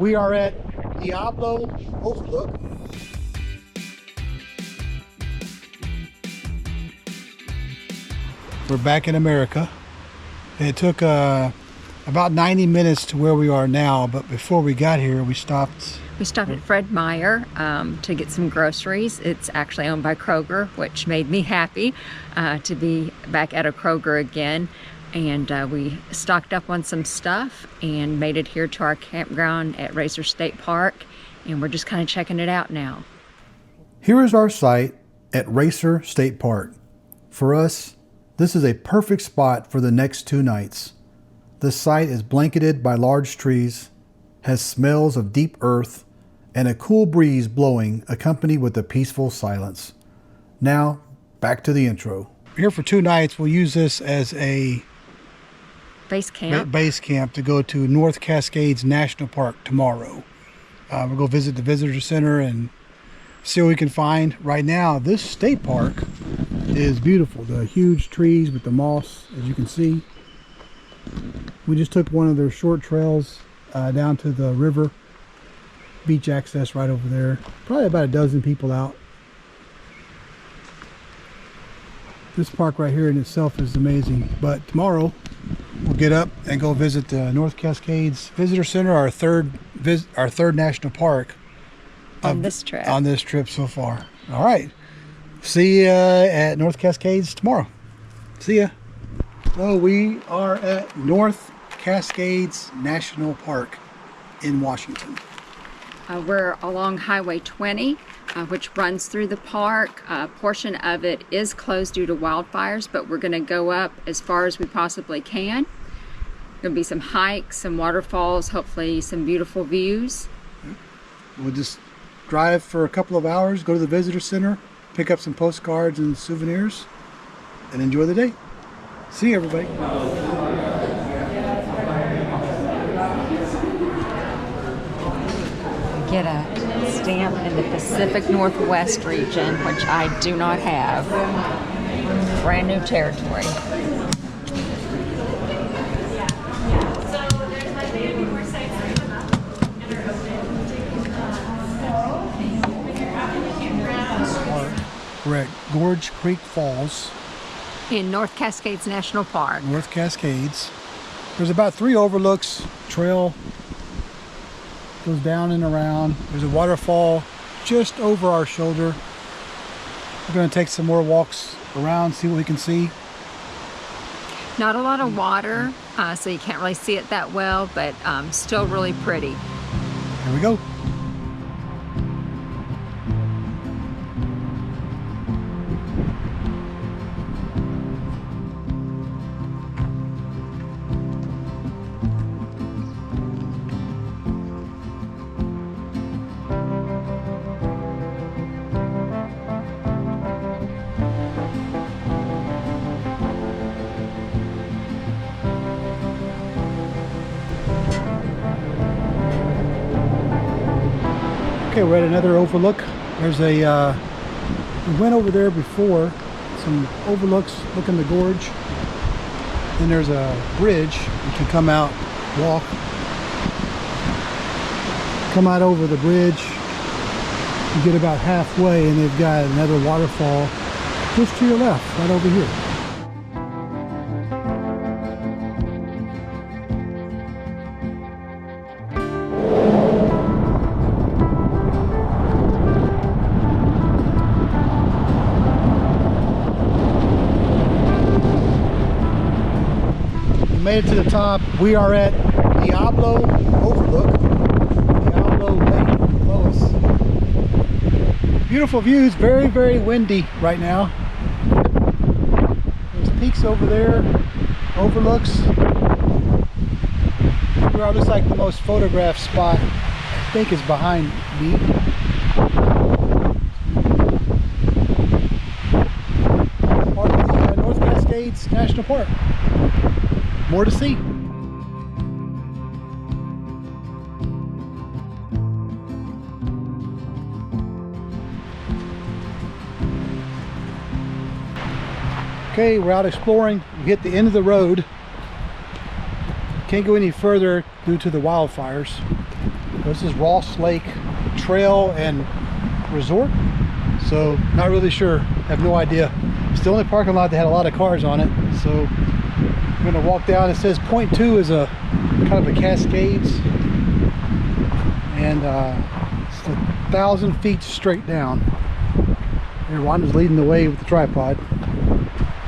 We are at Diablo Overlook. We're back in America. It took about 90 minutes to where we are now, but before we got here, we stopped. We stopped at Fred Meyer to get some groceries. It's actually owned by Kroger, which made me happy to be back at a Kroger again. And we stocked up on some stuff and made it here to our campground at Rasar State Park. And we're just kind of checking it out now. Here is our site at Rasar State Park. For us, this is a perfect spot for the next 2 nights. The site is blanketed by large trees, has smells of deep earth, and a cool breeze blowing, accompanied with a peaceful silence. Now, back to the intro. Here for 2 nights, we'll use this as a base camp to go to North Cascades National Park tomorrow. We'll go visit the visitor center and see what we can find. Right now, this state park is beautiful. The huge trees with the moss, as you can see. We just took one of their short trails down to the river. Beach access right over there. Probably about a dozen people out. This park right here in itself is amazing. But tomorrow we'll get up and go visit the North Cascades Visitor Center, our third national park on this trip. On this trip so far. All right. See you at North Cascades tomorrow. See ya. So we are at North Cascades National Park in Washington. We're along Highway 20, which runs through the park. A portion of it is closed due to wildfires, but we're going to go up as far as we possibly can. There'll be some hikes, some waterfalls, hopefully some beautiful views. We'll just drive for a couple of hours, go to the visitor center, pick up some postcards and souvenirs, and enjoy the day. See you, everybody. Get a stamp in the Pacific Northwest region, which I do not have. Brand new territory. Correct. Gorge Creek Falls. In North Cascades National Park. North Cascades. There's about 3 overlooks. Trail goes down and around. There's a waterfall just over our shoulder. We're going to take some more walks around, see what we can see. Not a lot of water, so you can't really see it that well, but still really pretty. Here we go. Okay, we're at another overlook. There's a, we went over there before, some overlooks, look in the gorge. Then there's a bridge. You can come out, walk, come out over the bridge. You get about halfway and they've got another waterfall just to your left, right over here. Made it to the top. We are at Diablo Overlook. Diablo Lake below us. Beautiful views. Very, very windy right now. There's peaks over there. Overlooks. Where looks like the most photographed spot, I think, is behind me. Part of the North Cascades National Park. More to see. Okay, we're out exploring. We hit the end of the road. Can't go any further due to the wildfires. This is Ross Lake Trail and Resort. So not really sure, have no idea. It's the only parking lot that had a lot of cars on it. So I'm gonna walk down. It says point 2 is a kind of a Cascades, and it's 1,000 feet straight down. And Rhonda's leading the way with the tripod.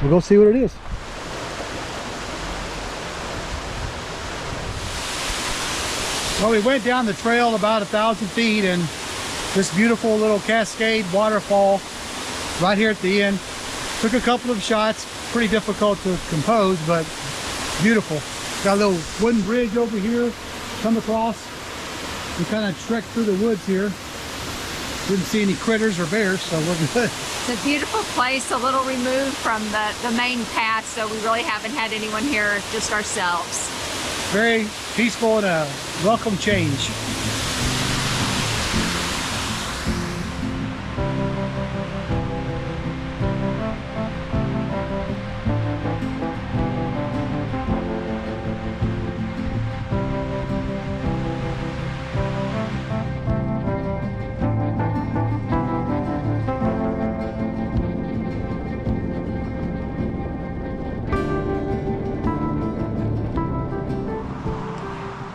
We'll go see what it is. Well, we went down the trail about 1,000 feet, and this beautiful little cascade waterfall right here at the end. Took a couple of shots, pretty difficult to compose, but beautiful. Got a little wooden bridge over here, come across. We kind of trekked through the woods here. Didn't see any critters or bears, so we're good. It's a beautiful place, a little removed from the main path, so we really haven't had anyone here, just ourselves. Very peaceful and a welcome change.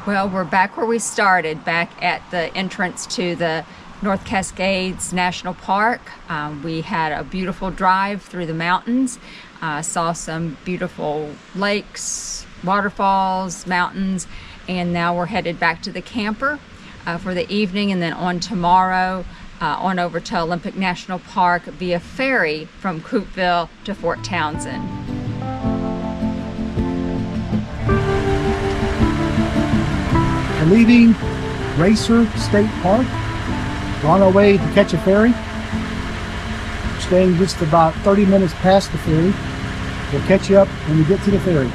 Well, we're back where we started, back at the entrance to the North Cascades National Park. We had a beautiful drive through the mountains, saw some beautiful lakes, waterfalls, mountains, and now we're headed back to the camper for the evening, and then on tomorrow on over to Olympic National Park via ferry from Coupeville to Fort Townsend. Leaving Rasar State Park. We're on our way to catch a ferry. We're staying just about 30 minutes past the ferry. We'll catch you up when we get to the ferry.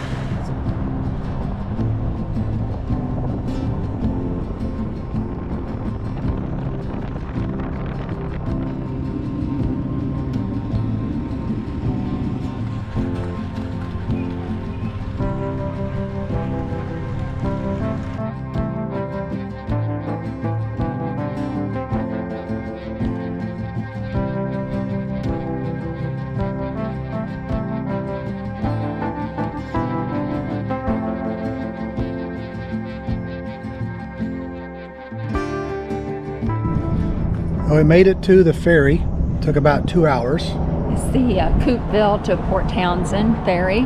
Well, we made it to the ferry. Took about 2 hours. It's the Coupeville to Fort Townsend ferry.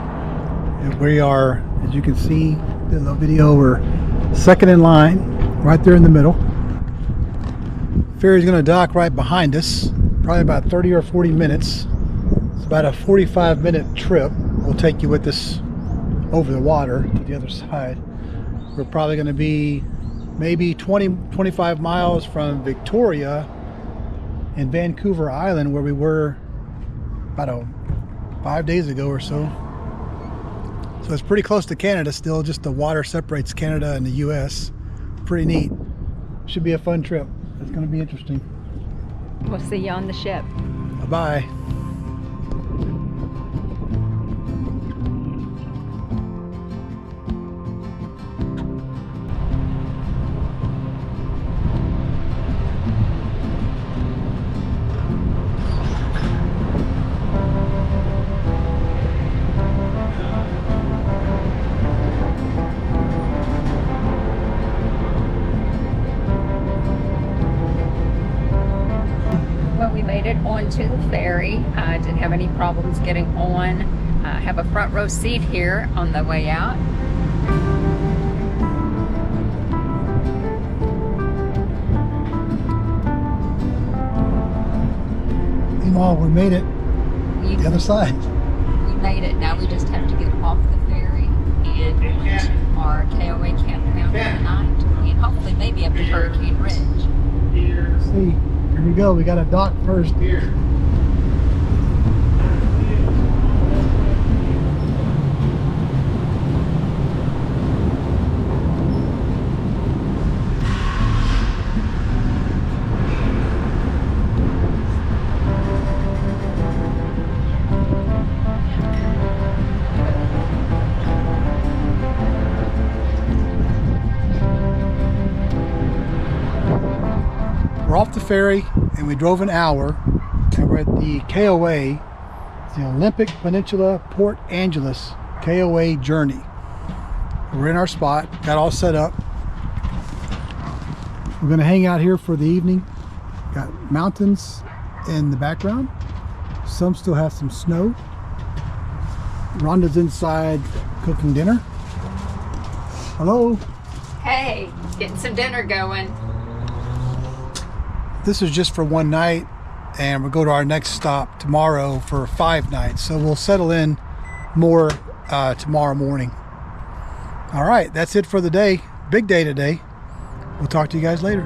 And we are, as you can see in the video, we're second in line, right there in the middle. Ferry's going to dock right behind us, probably about 30 or 40 minutes. It's about a 45-minute trip. We'll take you with us over the water to the other side. We're probably going to be maybe 20-25 miles from Victoria in Vancouver Island, where we were about 5 days ago or so. So it's pretty close to Canada still, just the water separates Canada and the U.S. Pretty neat. Should be a fun trip. It's going to be interesting. We'll see you on the ship. Bye-bye. We made it onto the ferry. Didn't have any problems getting on. Have a front row seat here on the way out. Memaw, we made it. The other side. We made it. Now we just have to get off the ferry and to our KOA campground for the night, and hopefully maybe up to Hurricane Ridge. See. Here we go. We got a dock first. Here. We're off the ferry and we drove an hour and we're at the KOA, the Olympic Peninsula Port Angeles KOA journey. We're in our spot, got all set up. We're gonna hang out here for the evening. Got mountains in the background. Some still have some snow. Rhonda's inside cooking dinner. Hello. Hey, getting some dinner going. This is just for one night, and we'll go to our next stop tomorrow for 5 nights. So we'll settle in more tomorrow morning. All right, that's it for the day. Big day today. We'll talk to you guys later.